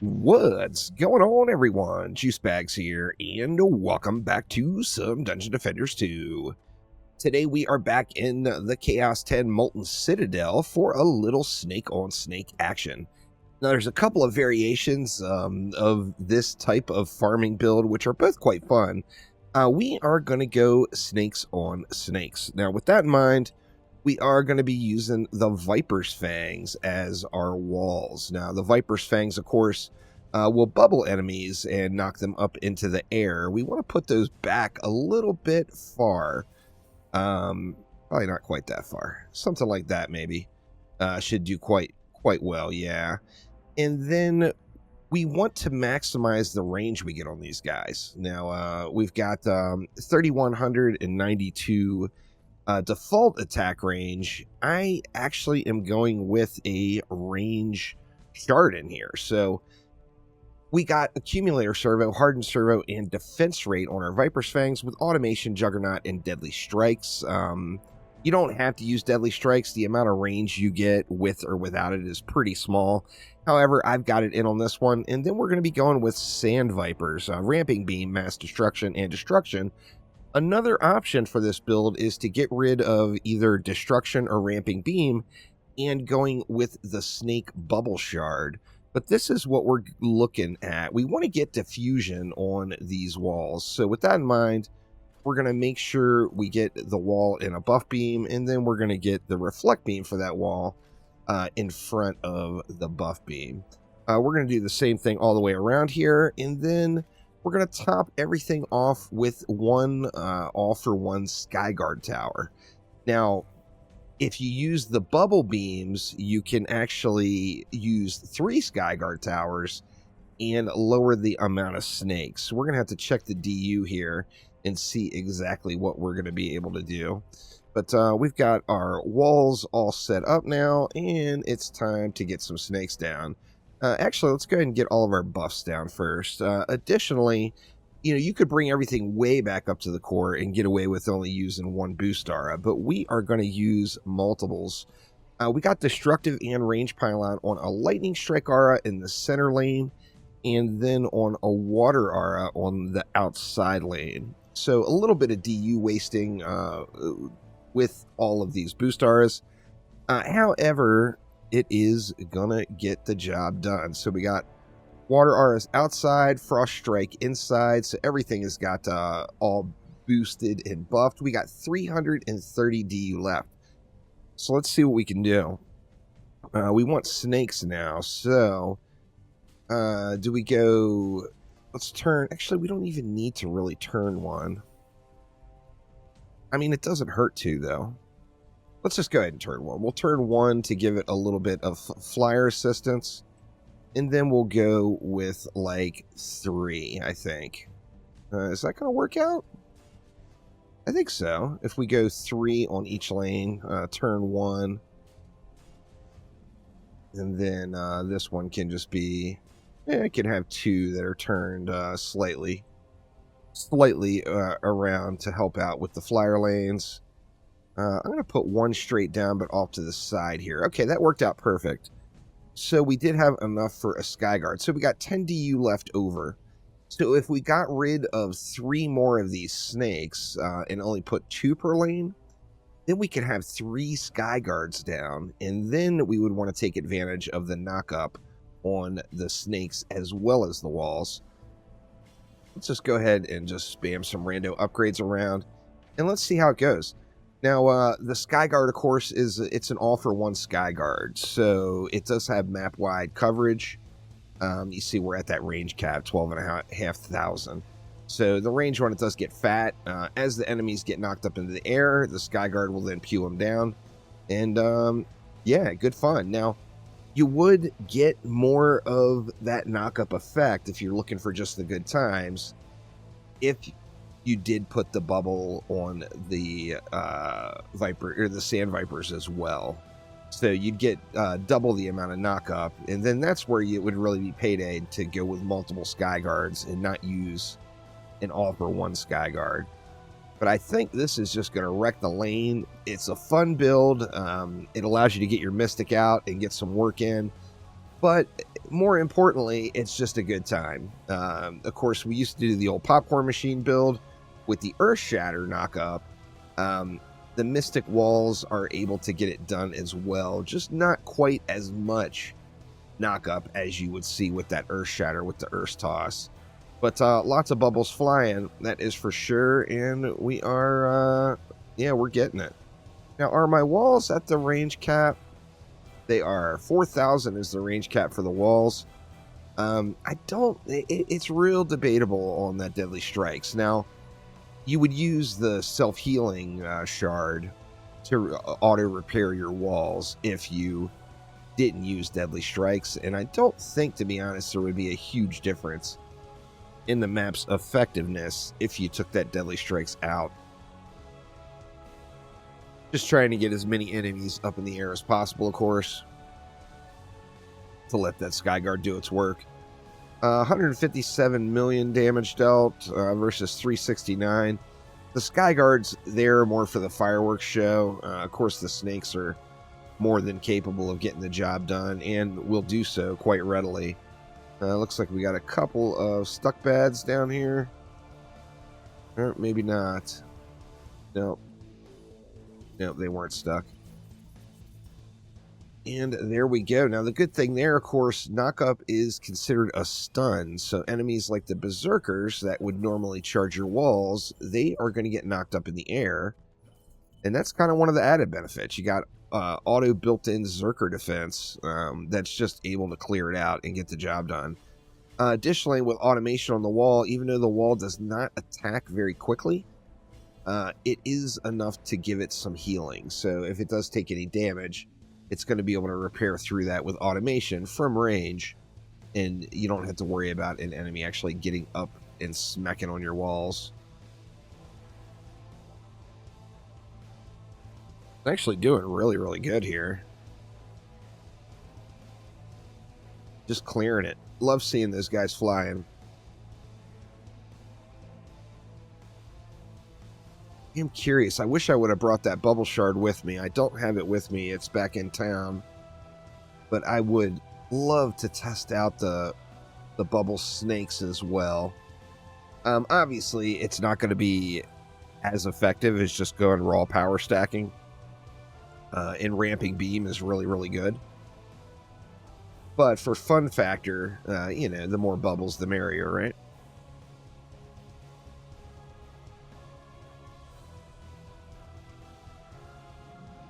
What's going on, everyone? Juice Bags here, and welcome back to some Dungeon Defenders 2. Today we are back in the Chaos 10 Molten Citadel for a little snake-on-snake action. Now, there's a couple of variations of this type of farming build, which are both quite fun. We are going to go snakes on snakes. Now, with that in mind, we are going to be using the Viper's Fangs as our walls. Now, the Viper's Fangs, of course, will bubble enemies and knock them up into the air. We want to put those back a little bit far. Probably not quite that far. Something like that, maybe. Should do quite well, yeah. And then we want to maximize the range we get on these guys. Now, we've got 3,192 default attack range. I actually am going with a range shard in here. So we got accumulator servo, hardened servo, and defense rate on our Viper's Fangs with automation, juggernaut, and deadly strikes. You don't have to use deadly strikes. The amount of range you get with or without it is pretty small. However, I've got it in on this one. And then we're going to be going with sand vipers, ramping beam, mass destruction, and destruction. Another option for this build is to get rid of either destruction or ramping beam and going with the snake bubble shard. But this is what we're looking at. We want to get diffusion on these walls. So with that in mind, we're going to make sure we get the wall in a buff beam, and then we're going to get the reflect beam for that wall in front of the buff beam. We're going to do the same thing all the way around here, and then we're going to top everything off with one all-for-one Skyguard tower. Now, if you use the bubble beams, you can actually use 3 Skyguard towers and lower the amount of snakes. So we're going to have to check the DU here and see exactly what we're going to be able to do. But we've got our walls all set up now, and it's time to get some snakes down. Actually, let's go ahead and get all of our buffs down first. Additionally, you could bring everything way back up to the core and get away with only using one boost aura, but we are going to use multiples. We got destructive and range pylon on a lightning strike aura in the center lane, and then on a water aura on the outside lane. So a little bit of DU wasting with all of these boost auras. However, it is gonna get the job done. So we got water auras outside, frost strike inside, so everything has got all boosted and buffed. We got 330 DU left, so let's see what we can do. We want snakes now, so do we go, let's turn, actually we don't even need to really turn one. I mean, it doesn't hurt to, though. Let's just go ahead and turn one. We'll turn one to give it a little bit of flyer assistance. And then we'll go with, like, 3, I think. Is that going to work out? I think so. If we go 3 on each lane, turn 1. And then this one can just be... it can have 2 that are turned slightly around to help out with the flyer lanes. I'm going to put 1 straight down, but off to the side here. Okay, that worked out perfect. So we did have enough for a Skyguard. So we got 10 DU left over. So if we got rid of 3 more of these snakes and only put 2 per lane, then we could have 3 Skyguards down. And then we would want to take advantage of the knock-up on the snakes as well as the walls. Let's just go ahead and just spam some rando upgrades around. And let's see how it goes. Now, the Skyguard, of course, it's an all-for-one Skyguard, so it does have map-wide coverage. You see we're at that range cap, 12,500. So the range on it does get fat. As the enemies get knocked up into the air, the Skyguard will then pew them down. And, yeah, good fun. Now, you would get more of that knock-up effect if you're looking for just the good times, if you did put the bubble on the Viper or the Sand Vipers as well. So you'd get double the amount of knock-up, and then that's where it would really be payday to go with multiple Skyguards and not use an all-for-one Skyguard. But I think this is just going to wreck the lane. It's a fun build. It allows you to get your Mystic out and get some work in. But more importantly, it's just a good time. Of course, we used to do the old popcorn machine build with the Earth Shatter knockup. The Mystic Walls are able to get it done as well, just not quite as much knockup as you would see with that Earth Shatter with the Earth Toss. But lots of bubbles flying, that is for sure, and we are, yeah, we're getting it. Now, are my walls at the range cap? They are. 4,000 is the range cap for the walls. It's real debatable on that Deadly Strikes. Now, you would use the self-healing shard to auto-repair your walls if you didn't use Deadly Strikes, and I don't think, to be honest, there would be a huge difference in the map's effectiveness if you took that Deadly Strikes out. Just trying to get as many enemies up in the air as possible, of course, to let that Skyguard do its work. 157 million damage dealt versus 369. The Skyguard's there more for the fireworks show. Of course, the snakes are more than capable of getting the job done and will do so quite readily. Looks like we got a couple of stuck bads down here. Or maybe not. Nope. Nope, they weren't stuck. And there we go. Now, the good thing there, of course, knockup is considered a stun. So enemies like the Berserkers that would normally charge your walls, they are going to get knocked up in the air. And that's kind of one of the added benefits. You got auto built-in Zerker defense that's just able to clear it out and get the job done. Additionally, with automation on the wall, even though the wall does not attack very quickly, it is enough to give it some healing. So if it does take any damage, it's going to be able to repair through that with automation from range, and you don't have to worry about an enemy actually getting up and smacking on your walls. It's actually doing really, really good here. Just clearing it. Love seeing those guys flying. I'm curious. I wish I would have brought that bubble shard with me. I don't have it with me. It's back in town. But I would love to test out the bubble snakes as well. Obviously, it's not going to be as effective as just going raw power stacking. And ramping beam is really, really good. But for fun factor, you know, the more bubbles, the merrier, right?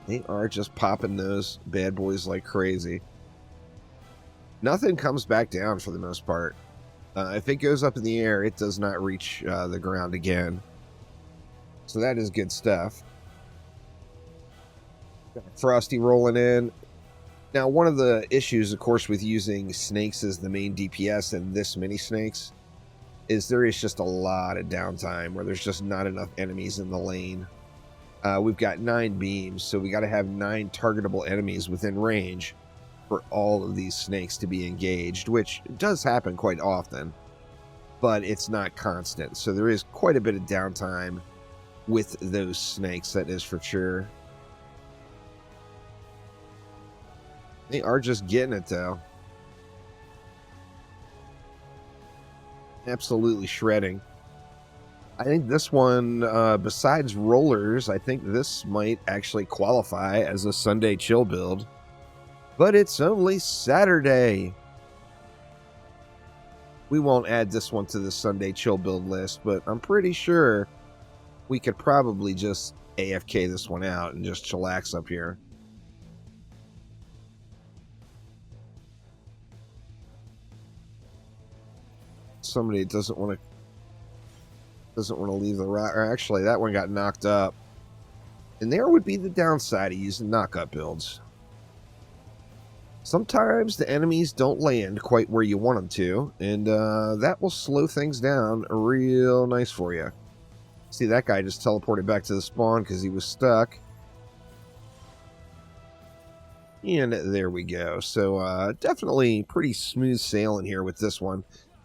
They are just popping those bad boys like crazy. Nothing comes back down for the most part. If it goes up in the air, it does not reach the ground again. So that is good stuff. Got Frosty rolling in. Now, one of the issues, of course, with using snakes as the main DPS and this many snakes is there is just a lot of downtime where there's just not enough enemies in the lane. We've got 9 beams, so we got to have 9 targetable enemies within range for all of these snakes to be engaged, which does happen quite often, but it's not constant. So there is quite a bit of downtime with those snakes, that is for sure. They are just getting it, though. Absolutely shredding. I think this one, besides rollers, I think this might actually qualify as a Sunday chill build. But it's only Saturday. We won't add this one to the Sunday chill build list, but I'm pretty sure we could probably just AFK this one out and just chillax up here. Somebody doesn't want to leave the rock. Or actually, that one got knocked up. And there would be the downside of using knockup builds. Sometimes the enemies don't land quite where you want them to, and that will slow things down real nice for you. See, that guy just teleported back to the spawn because he was stuck. And there we go. So definitely pretty smooth sailing here with this one.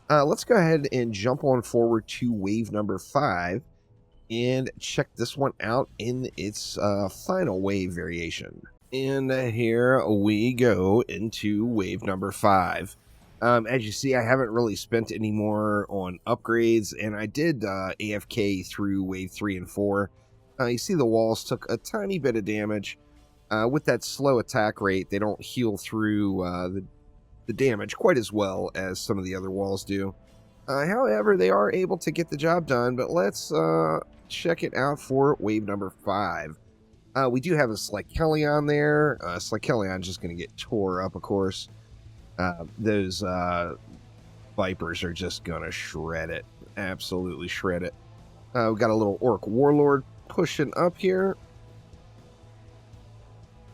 Let's go ahead and jump on forward to wave number 5 and check this one out in its final wave variation. And here we go into wave number 5. As you see, I haven't really spent any more on upgrades, and I did AFK through wave 3 and 4. You see the walls took a tiny bit of damage. With that slow attack rate, they don't heal through the damage quite as well as some of the other walls do. However, they are able to get the job done, but let's check it out for wave number 5. We do have a Slikelion there. Slikelion just going to get tore up, of course. Those Vipers are just going to shred it. Absolutely shred it. We got a little Orc Warlord pushing up here.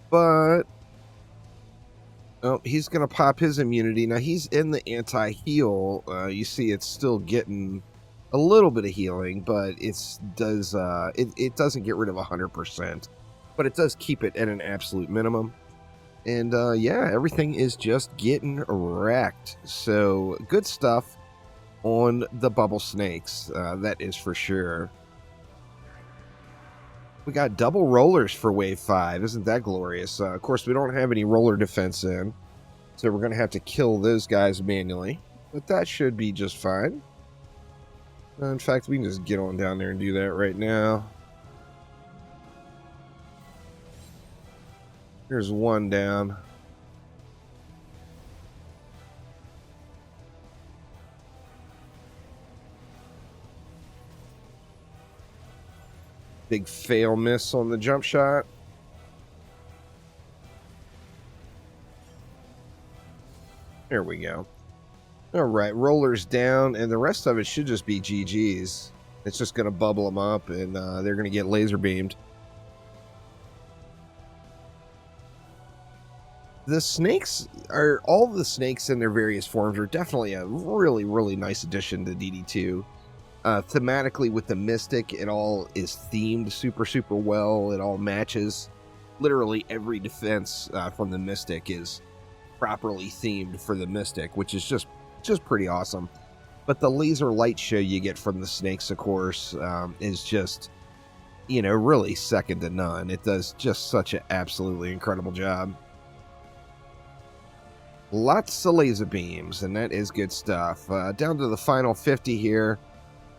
But oh, he's going to pop his immunity. Now, he's in the anti-heal. You see it's still getting a little bit of healing, but it doesn't get rid of 100%. But it does keep it at an absolute minimum. And yeah, everything is just getting wrecked. So, good stuff on the bubble snakes. That is for sure. We got double rollers for wave 5. Isn't that glorious? Of course, we don't have any roller defense in, so we're going to have to kill those guys manually. But that should be just fine. In fact, we can just get on down there and do that right now. Here's one down. Big fail miss on the jump shot. There we go. All right, rollers down, and the rest of it should just be GG's. It's just going to bubble them up, and they're going to get laser beamed. The snakes are, all the snakes in their various forms are definitely a really, really nice addition to DD2. Thematically with the Mystic, it all is themed super, super well. It all matches. Literally every defense from the Mystic is properly themed for the Mystic, which is just pretty awesome. But the laser light show you get from the snakes, of course, is just, you know, really second to none. It does just such an absolutely incredible job. Lots of laser beams, and that is good stuff. Down to the final 50 here.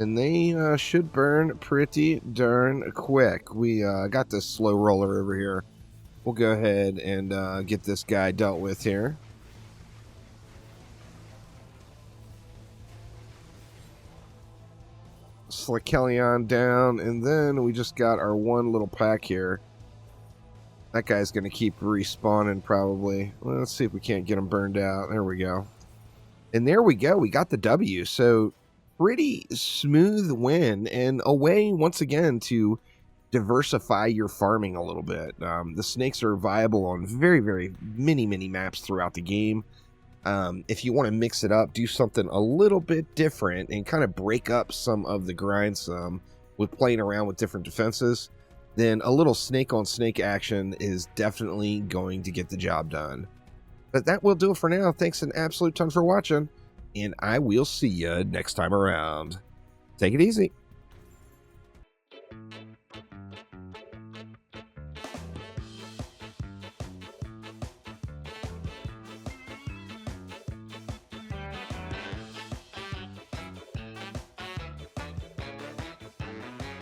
And they should burn pretty darn quick. We got this slow roller over here. We'll go ahead and get this guy dealt with here. Slikelion down, and then we just got our one little pack here. That guy's going to keep respawning probably. Well, let's see if we can't get him burned out. There we go. And there we go. We got the W. So pretty smooth win, and a way once again to diversify your farming a little bit. The snakes are viable on very, very many maps throughout the game. If you want to mix it up, do something a little bit different and kind of break up some of the grind some with playing around with different defenses, then a little snake on snake action is definitely going to get the job done. But that will do it for now. Thanks an absolute ton for watching, and I will see you next time around. Take it easy.